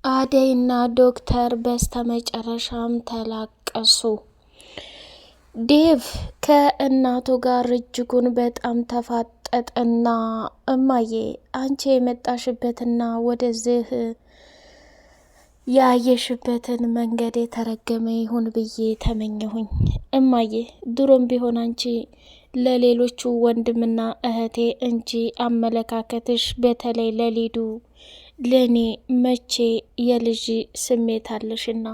አደይና ዶክተር በስተመጨረሻም ተላቀሱ። ዴቭ ከእናቱ ጋር እጅጉን በጣም ተፋጠጠና እማዬ አንቺ የመጣሽበትና ወደዚህ ያየሽበትን መንገድ የተረገመ ይሁን ብዬ ተመኘሁኝ። እማዬ ድሮም ቢሆን አንቺ ለሌሎቹ ወንድምና እህቴ እንጂ አመለካከትሽ በተለይ ለሊዱ ለኔ መቼ የልጅ ስሜት አለሽና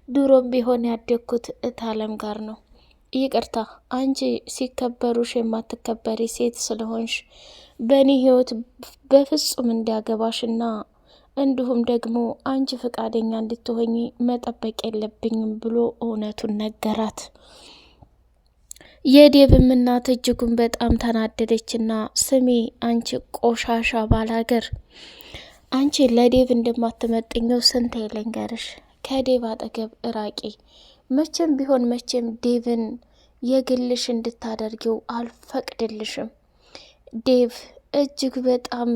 ድሮም ቢሆን ያደግኩት እታለም ጋር ነው። ይቅርታ አንቺ ሲከበሩሽ የማትከበሪ ሴት ስለሆንሽ በእኔ ህይወት በፍጹም እንዲያገባሽና እንዲሁም ደግሞ አንቺ ፈቃደኛ እንድትሆኚ መጠበቅ የለብኝም ብሎ እውነቱን ነገራት። የዴቭም እናት እጅጉን በጣም ተናደደችና ስሚ አንቺ ቆሻሻ ባላገር፣ አንቺ ለዴቭ እንደማትመጥኘው ስንት ልንገርሽ፣ ከዴቭ አጠገብ እራቂ። መቼም ቢሆን መቼም ዴቭን የግልሽ እንድታደርጊው አልፈቅድልሽም። ዴቭ እጅግ በጣም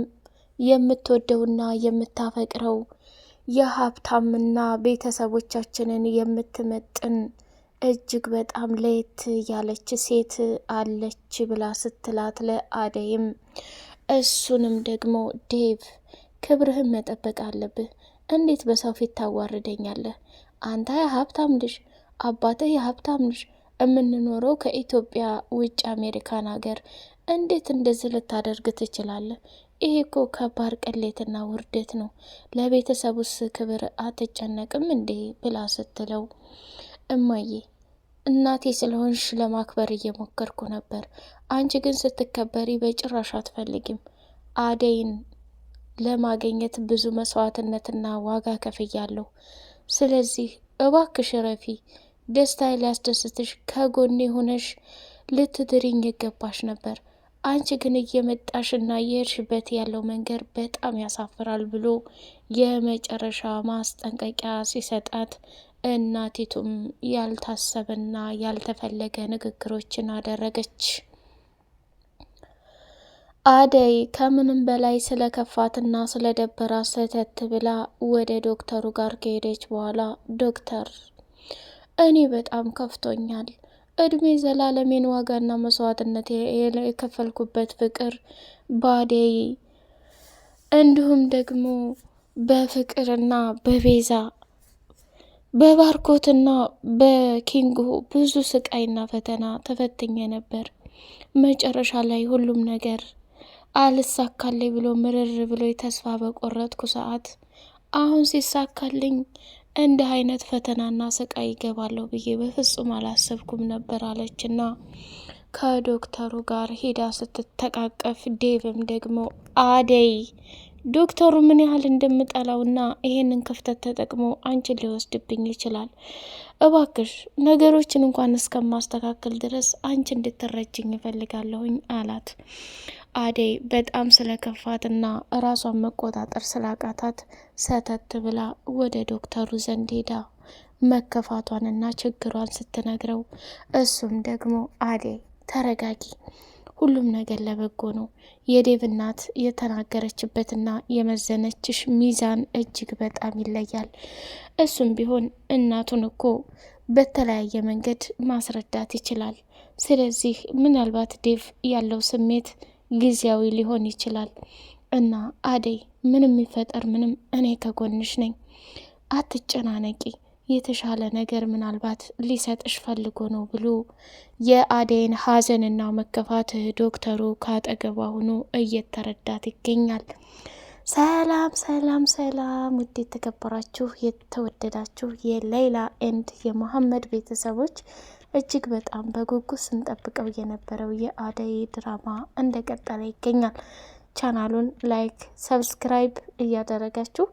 የምትወደውና የምታፈቅረው የሀብታምና ቤተሰቦቻችንን የምትመጥን እጅግ በጣም ለየት ያለች ሴት አለች ብላ ስትላት ለአደይም እሱንም ደግሞ ዴቭ ክብርህን መጠበቅ አለብህ። እንዴት በሰው ፊት ታዋርደኛለህ? አንተ የሀብታም ልጅ፣ አባትህ የሀብታም ልጅ፣ የምንኖረው ከኢትዮጵያ ውጭ አሜሪካን ሀገር፣ እንዴት እንደዚህ ልታደርግ ትችላለህ? ይሄ እኮ ከባድ ቅሌትና ውርደት ነው። ለቤተሰቡስ ክብር አትጨነቅም እንዴ ብላ ስትለው እማዬ እናቴ ስለሆንሽ ለማክበር እየሞከርኩ ነበር። አንቺ ግን ስትከበሪ በጭራሽ አትፈልጊም። አደይን ለማግኘት ብዙ መስዋዕትነትና ዋጋ ከፍያለሁ። ስለዚህ እባክሽ ረፊ፣ ደስታዬ ሊያስደስትሽ ከጎኔ ሆነሽ ልትድሪኝ ይገባሽ ነበር። አንቺ ግን እየመጣሽና እየሄድሽበት ያለው መንገድ በጣም ያሳፍራል ብሎ የመጨረሻ ማስጠንቀቂያ ሲሰጣት እናቲቱም ያልታሰበና ያልተፈለገ ንግግሮችን አደረገች። አደይ ከምንም በላይ ስለከፋትና ስለደበራት ሰተት ብላ ወደ ዶክተሩ ጋር ከሄደች በኋላ ዶክተር፣ እኔ በጣም ከፍቶኛል። እድሜ ዘላለሜን ዋጋና መስዋዕትነት የከፈልኩበት ፍቅር በአደይ እንዲሁም ደግሞ በፍቅርና በቤዛ በባርኮትና በኪንጉ ብዙ ስቃይና ፈተና ተፈትኜ ነበር። መጨረሻ ላይ ሁሉም ነገር አልሳካልኝ ብሎ ምርር ብሎ ተስፋ በቆረጥኩ ሰዓት አሁን ሲሳካልኝ እንደ አይነት ፈተናና ስቃይ ይገባለሁ ብዬ በፍጹም አላሰብኩም ነበር አለችና ከዶክተሩ ጋር ሄዳ ስትተቃቀፍ ዴቭም ደግሞ አደይ ዶክተሩ ምን ያህል እንደምጠላውና ይሄንን ክፍተት ተጠቅሞ አንቺን ሊወስድብኝ ይችላል። እባክሽ ነገሮችን እንኳን እስከማስተካከል ድረስ አንቺ እንድትረጅኝ ይፈልጋለሁኝ አላት። አደይ በጣም ስለከፋትና ራሷን መቆጣጠር ስላቃታት ሰተት ብላ ወደ ዶክተሩ ዘንድ ሄዳ መከፋቷንና ችግሯን ስትነግረው እሱም ደግሞ አደይ ተረጋጊ፣ ሁሉም ነገር ለበጎ ነው። የዴቭ እናት የተናገረችበትና የመዘነችሽ ሚዛን እጅግ በጣም ይለያል። እሱም ቢሆን እናቱን እኮ በተለያየ መንገድ ማስረዳት ይችላል። ስለዚህ ምናልባት ዴቭ ያለው ስሜት ጊዜያዊ ሊሆን ይችላል እና አደይ ምንም ይፈጠር ምንም እኔ ከጎንሽ ነኝ፣ አትጨናነቂ፣ የተሻለ ነገር ምናልባት ሊሰጥሽ ፈልጎ ነው ብሎ የአደይን ሀዘንና መከፋት ዶክተሩ ካጠገቧ ሆኖ እየተረዳት ይገኛል። ሰላም ሰላም ሰላም! ውድ የተከበራችሁ የተወደዳችሁ የሌይላ ኤንድ የመሐመድ ቤተሰቦች እጅግ በጣም በጉጉት ስንጠብቀው የነበረው የአደይ ድራማ እንደቀጠለ ይገኛል። ቻናሉን ላይክ፣ ሰብስክራይብ እያደረጋችሁ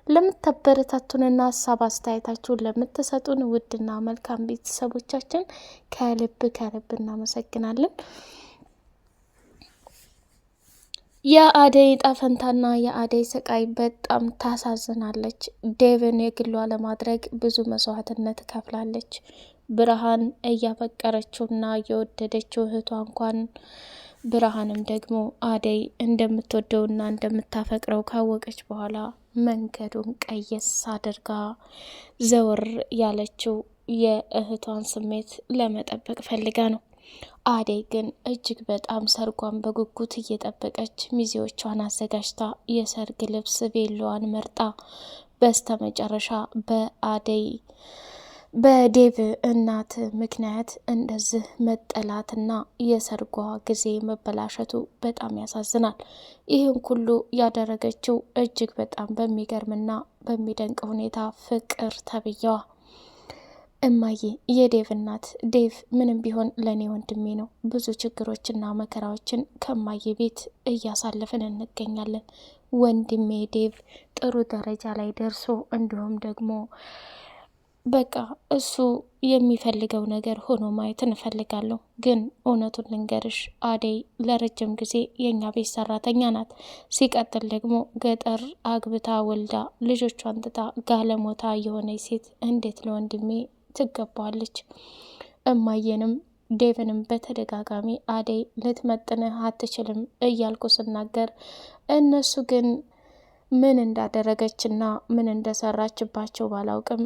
ለምታበረታቱንና ሀሳብ አስተያየታችሁን ለምትሰጡን ውድና መልካም ቤተሰቦቻችን ከልብ እናመሰግናለን። የአደይ ጣፈንታና የአደይ ስቃይ በጣም ታሳዝናለች። ዴቭን የግሏ ለማድረግ ብዙ መስዋዕትነት ከፍላለች። ብርሃን እያፈቀረችውና የወደደችው እህቷ እንኳን ብርሃንም ደግሞ አደይ እንደምትወደውና እንደምታፈቅረው ካወቀች በኋላ መንገዱን ቀየስ አድርጋ ዘወር ያለችው የእህቷን ስሜት ለመጠበቅ ፈልጋ ነው። አደይ ግን እጅግ በጣም ሰርጓን በጉጉት እየጠበቀች ሚዜዎቿን አዘጋጅታ የሰርግ ልብስ ቬሎዋን መርጣ በስተ መጨረሻ በዴቭ እናት ምክንያት እንደዚህ መጠላትና የሰርጓ ጊዜ መበላሸቱ በጣም ያሳዝናል። ይህን ሁሉ ያደረገችው እጅግ በጣም በሚገርምና በሚደንቅ ሁኔታ ፍቅር ተብያዋ እማዬ የዴቭ እናት። ዴቭ ምንም ቢሆን ለእኔ ወንድሜ ነው። ብዙ ችግሮችና መከራዎችን ከማዬ ቤት እያሳለፍን እንገኛለን። ወንድሜ ዴቭ ጥሩ ደረጃ ላይ ደርሶ እንዲሁም ደግሞ በቃ እሱ የሚፈልገው ነገር ሆኖ ማየት እንፈልጋለሁ። ግን እውነቱን ልንገርሽ አደይ ለረጅም ጊዜ የእኛ ቤት ሰራተኛ ናት። ሲቀጥል ደግሞ ገጠር አግብታ ወልዳ ልጆቿን ትታ ጋለሞታ የሆነች ሴት እንዴት ለወንድሜ ትገባዋለች? እማዬንም ዴቭንም በተደጋጋሚ አደይ ልትመጥንህ አትችልም እያልኩ ስናገር እነሱ ግን ምን እንዳደረገችና ምን እንደሰራችባቸው ባላውቅም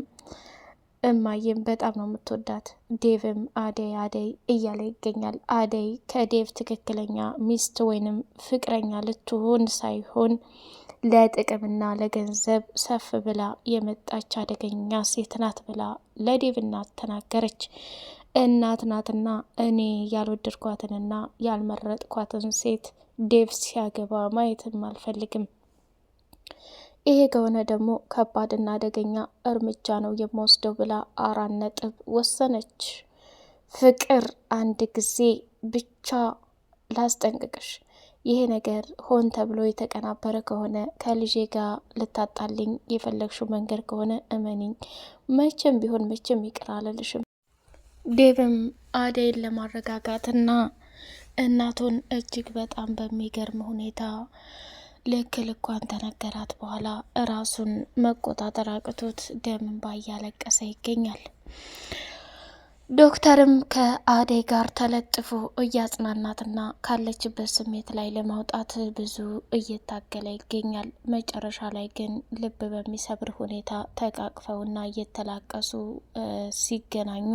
እማዬም በጣም ነው የምትወዳት። ዴቭም አደይ አደይ እያለ ይገኛል። አደይ ከዴቭ ትክክለኛ ሚስት ወይንም ፍቅረኛ ልትሆን ሳይሆን ለጥቅምና ለገንዘብ ሰፍ ብላ የመጣች አደገኛ ሴት ናት ብላ ለዴቭ እናት ተናገረች። እናት ናትና እኔ ያልወደድኳትንና ያልመረጥኳትን ሴት ዴቭ ሲያገባ ማየትም አልፈልግም። ይሄ ከሆነ ደግሞ ከባድና አደገኛ እርምጃ ነው የምወስደው ብላ 4 ነጥብ ወሰነች። ፍቅር አንድ ጊዜ ብቻ ላስጠንቅቅሽ፣ ይሄ ነገር ሆን ተብሎ የተቀናበረ ከሆነ ከልጄ ጋር ልታጣልኝ የፈለግሽው መንገድ ከሆነ እመኒኝ፣ መቼም ቢሆን መቼም ይቅር አልልሽም። ዴቭም አደይን ለማረጋጋትና እናቱን እጅግ በጣም በሚገርም ሁኔታ ልክ ልኳን ተነገራት በኋላ ራሱን መቆጣጠር አቅቶት ደም እንባ እያለቀሰ ይገኛል። ዶክተርም ከአደይ ጋር ተለጥፎ እያጽናናትና ካለችበት ስሜት ላይ ለማውጣት ብዙ እየታገለ ይገኛል። መጨረሻ ላይ ግን ልብ በሚሰብር ሁኔታ ተቃቅፈውና እየተላቀሱ ሲገናኙ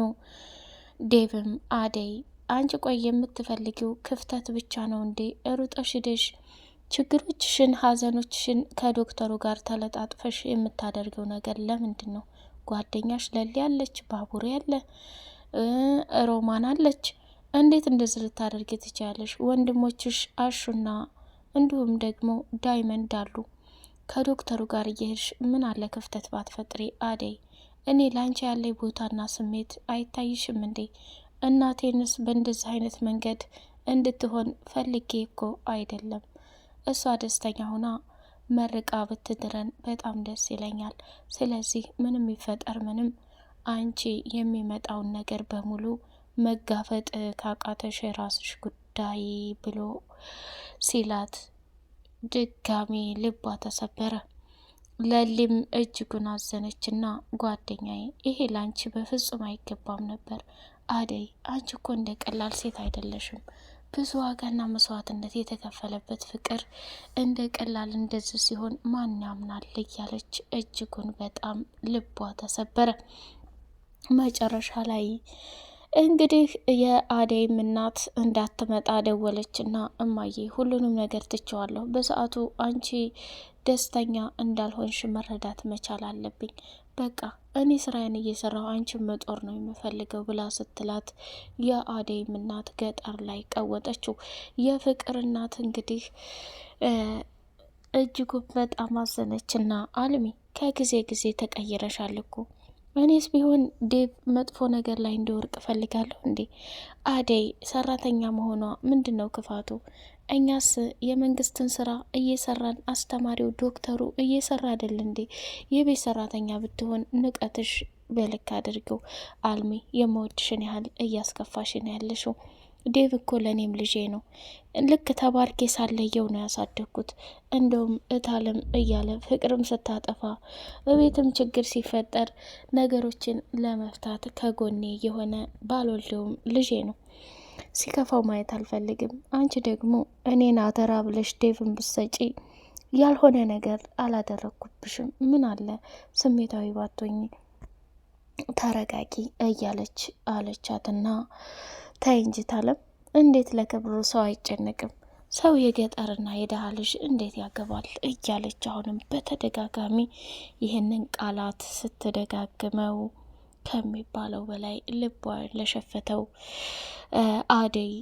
ዴቭም አደይ አንቺ ቆይ የምትፈልጊው ክፍተት ብቻ ነው እንዴ? ሩጠሽ ሂደሽ ችግሮችሽን ሀዘኖችሽን ከዶክተሩ ጋር ተለጣጥፈሽ የምታደርገው ነገር ለምንድን ነው? ጓደኛሽ ለሊ ያለች፣ ባቡሬ ያለ፣ ሮማን አለች። እንዴት እንደዚህ ልታደርግ ትችያለሽ? ወንድሞችሽ አሹና እንዲሁም ደግሞ ዳይመንድ አሉ። ከዶክተሩ ጋር እየሄድሽ ምን አለ ክፍተት ባትፈጥሪ አደይ። እኔ ላንቺ ያለኝ ቦታና ስሜት አይታይሽም እንዴ? እናቴንስ በእንደዚህ አይነት መንገድ እንድትሆን ፈልጌ እኮ አይደለም። እሷ ደስተኛ ሆና መርቃ ብትድረን በጣም ደስ ይለኛል። ስለዚህ ምንም ይፈጠር ምንም አንቺ የሚመጣውን ነገር በሙሉ መጋፈጥ ካቃተሽ የራስሽ ጉዳይ ብሎ ሲላት ድጋሚ ልቧ ተሰበረ። ለሊም እጅጉን አዘነችና ጓደኛዬ ይሄ ላንቺ በፍጹም አይገባም ነበር። አደይ አንቺ እኮ እንደ ቀላል ሴት አይደለሽም። ብዙ ዋጋና መስዋዕትነት የተከፈለበት ፍቅር እንደ ቀላል እንደዚህ ሲሆን ማን ያምናል? እያለች እጅጉን በጣም ልቧ ተሰበረ። መጨረሻ ላይ እንግዲህ የአደይም እናት እንዳትመጣ ደወለችና እማዬ ሁሉንም ነገር ትቸዋለሁ፣ በሰዓቱ አንቺ ደስተኛ እንዳልሆንሽ መረዳት መቻል አለብኝ። በቃ እኔ ስራዬን እየሰራሁ አንቺን መጦር ነው የምፈልገው ብላ ስትላት የአደይም እናት ገጠር ላይ ቀወጠችው። የፍቅር እናት እንግዲህ እጅጉን በጣም አዘነችና አልሚ ከጊዜ ጊዜ ተቀይረሻል እኮ እኔስ ቢሆን ዴቭ መጥፎ ነገር ላይ እንዲወርቅ እፈልጋለሁ እንዴ? አደይ ሰራተኛ መሆኗ ምንድን ነው ክፋቱ? እኛስ የመንግስትን ስራ እየሰራን አስተማሪው ዶክተሩ እየሰራ አይደል እንዴ? የቤት ሰራተኛ ብትሆን ንቀትሽ በልክ አድርገው። አልሚ የመወድሽን ያህል እያስከፋሽን ያለሽው። ዴቭ እኮ ለእኔም ልጄ ነው። ልክ ተባርኬ ሳለየው ነው ያሳደግኩት። እንደውም እታለም እያለ ፍቅርም ስታጠፋ በቤትም ችግር ሲፈጠር ነገሮችን ለመፍታት ከጎኔ የሆነ ባልወልደውም ልጄ ነው። ሲከፋው ማየት አልፈልግም። አንቺ ደግሞ እኔን አደራ ብለሽ ዴቭን ብትሰጪ ያልሆነ ነገር አላደረግኩብሽም፣ ምን አለ ስሜታዊ ባቶኝ ተረጋጊ እያለች አለቻትና ታይ እንጂ ታለም እንዴት ለክብሩ ሰው አይጨነቅም? ሰው የገጠርና የደሃ ልጅ እንዴት ያገባል? እያለች አሁንም በተደጋጋሚ ይህንን ቃላት ስትደጋግመው ከሚባለው በላይ ልቧ ለሸፈተው አደይ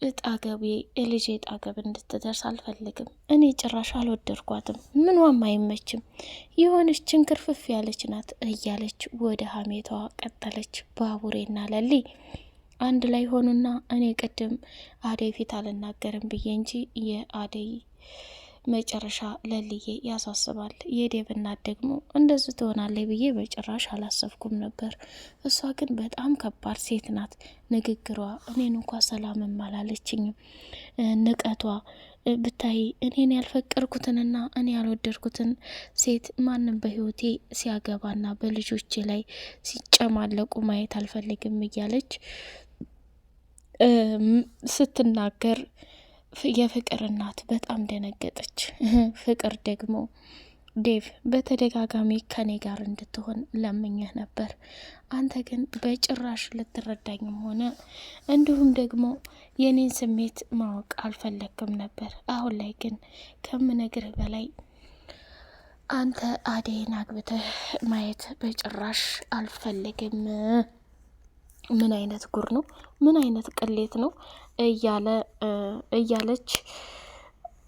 እጣገቤ የልጄ እጣገብ እንድትደርስ አልፈልግም። እኔ ጭራሽ አልወደድኳትም፣ ምኗም አይመችም፣ የሆነች ችንክርፍፍ ያለች ናት እያለች ወደ ሀሜቷ ቀጠለች። ባቡሬና ለሊ አንድ ላይ ሆኑና እኔ ቅድም አደይ ፊት አልናገርም ብዬ እንጂ የአደይ መጨረሻ ለልዬ ያሳስባል። የዴቭ እናት ደግሞ እንደዚህ ትሆናለች ብዬ በጭራሽ አላሰብኩም ነበር። እሷ ግን በጣም ከባድ ሴት ናት። ንግግሯ እኔን እንኳ ሰላምም አላለችኝም። ንቀቷ ብታይ እኔን ያልፈቀርኩትንና እኔ ያልወደድኩትን ሴት ማንም በህይወቴ ሲያገባና በልጆቼ ላይ ሲጨማለቁ ማየት አልፈልግም እያለች ስትናገር የፍቅር እናት በጣም ደነገጠች። ፍቅር ደግሞ ዴቭ በተደጋጋሚ ከኔ ጋር እንድትሆን ለምኘህ ነበር፣ አንተ ግን በጭራሽ ልትረዳኝም ሆነ እንዲሁም ደግሞ የኔን ስሜት ማወቅ አልፈለግክም ነበር። አሁን ላይ ግን ከምነግርህ በላይ አንተ አደይን አግብተህ ማየት በጭራሽ አልፈልግም። ምን አይነት ጉር ነው? ምን አይነት ቅሌት ነው? እያለች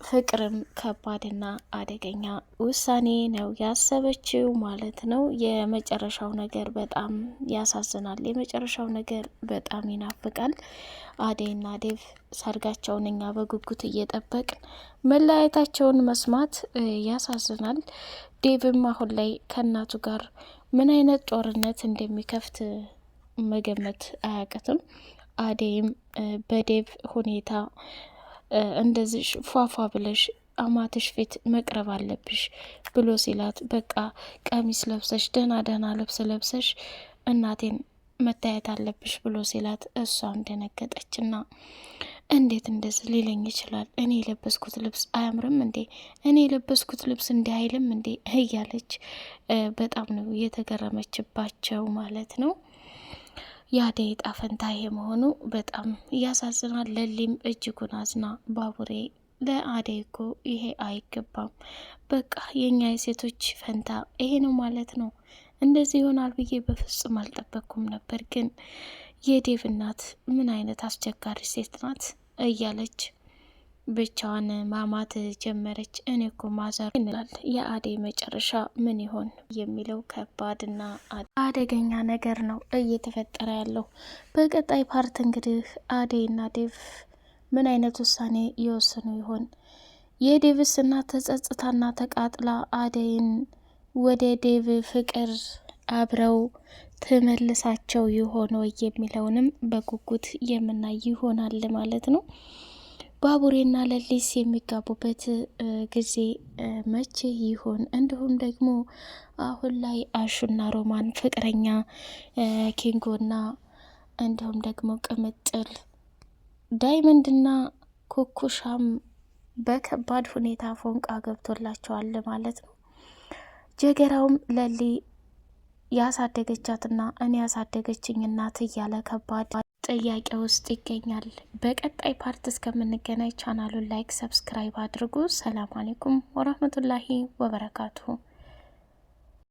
ፍቅርም ከባድና አደገኛ ውሳኔ ነው ያሰበችው ማለት ነው። የመጨረሻው ነገር በጣም ያሳዝናል። የመጨረሻው ነገር በጣም ይናፍቃል። አደይና ዴቭ ሰርጋቸውን እኛ በጉጉት እየጠበቅን መለያየታቸውን መስማት ያሳዝናል። ዴቭም አሁን ላይ ከእናቱ ጋር ምን አይነት ጦርነት እንደሚከፍት መገመት አያቅትም። አደይም በዴቭ ሁኔታ እንደዚህ ፏፏ ብለሽ አማትሽ ፊት መቅረብ አለብሽ ብሎ ሲላት፣ በቃ ቀሚስ ለብሰሽ ደህና ደህና ልብስ ለብሰሽ እናቴን መታየት አለብሽ ብሎ ሲላት፣ እሷም ደነገጠችና እንዴት እንደዚህ ሊለኝ ይችላል? እኔ የለበስኩት ልብስ አያምርም እንዴ? እኔ የለበስኩት ልብስ እንዲህ አይልም እንዴ? እያለች በጣም ነው የተገረመችባቸው ማለት ነው። የአደይ ዕጣ ፈንታ የመሆኑ በጣም ያሳዝናል። ለሊም እጅጉን አዝና ባቡሬ ለአደይ እኮ ይሄ አይገባም፣ በቃ የኛ የሴቶች ፈንታ ይሄ ነው ማለት ነው። እንደዚህ ይሆናል ብዬ በፍጹም አልጠበቅኩም ነበር። ግን የዴቭ እናት ምን አይነት አስቸጋሪ ሴት ናት እያለች ብቻዋን ማማት ጀመረች። እኔ እኮ ማዘር እንላል። የአደይ መጨረሻ ምን ይሆን የሚለው ከባድና አደገኛ ነገር ነው እየተፈጠረ ያለው። በቀጣይ ፓርት እንግዲህ አደይና ዴቭ ምን አይነት ውሳኔ ይወስኑ ይሆን? የዴቭስ እናት ተጸጽታና ተቃጥላ አደይን ወደ ዴቭ ፍቅር አብረው ትመልሳቸው ይሆን ወይ የሚለውንም በጉጉት የምናይ ይሆናል ማለት ነው። ባቡሬና ለሊስ የሚጋቡበት ጊዜ መቼ ይሆን? እንዲሁም ደግሞ አሁን ላይ አሹና ሮማን ፍቅረኛ ኪንጎና እንዲሁም ደግሞ ቅምጥል ዳይመንድና ኩኩሻም በከባድ ሁኔታ ፎንቃ ገብቶላቸዋል ማለት ነው። ጀገራውም ለሊ ያሳደገቻትና እኔ ያሳደገችኝ እናት እያለ ከባድ ጥያቄ ውስጥ ይገኛል። በቀጣይ ፓርት እስከምንገናኝ ቻናሉን ላይክ፣ ሰብስክራይብ አድርጉ። ሰላም አሌይኩም ወራህመቱላሂ ወበረካቱሁ።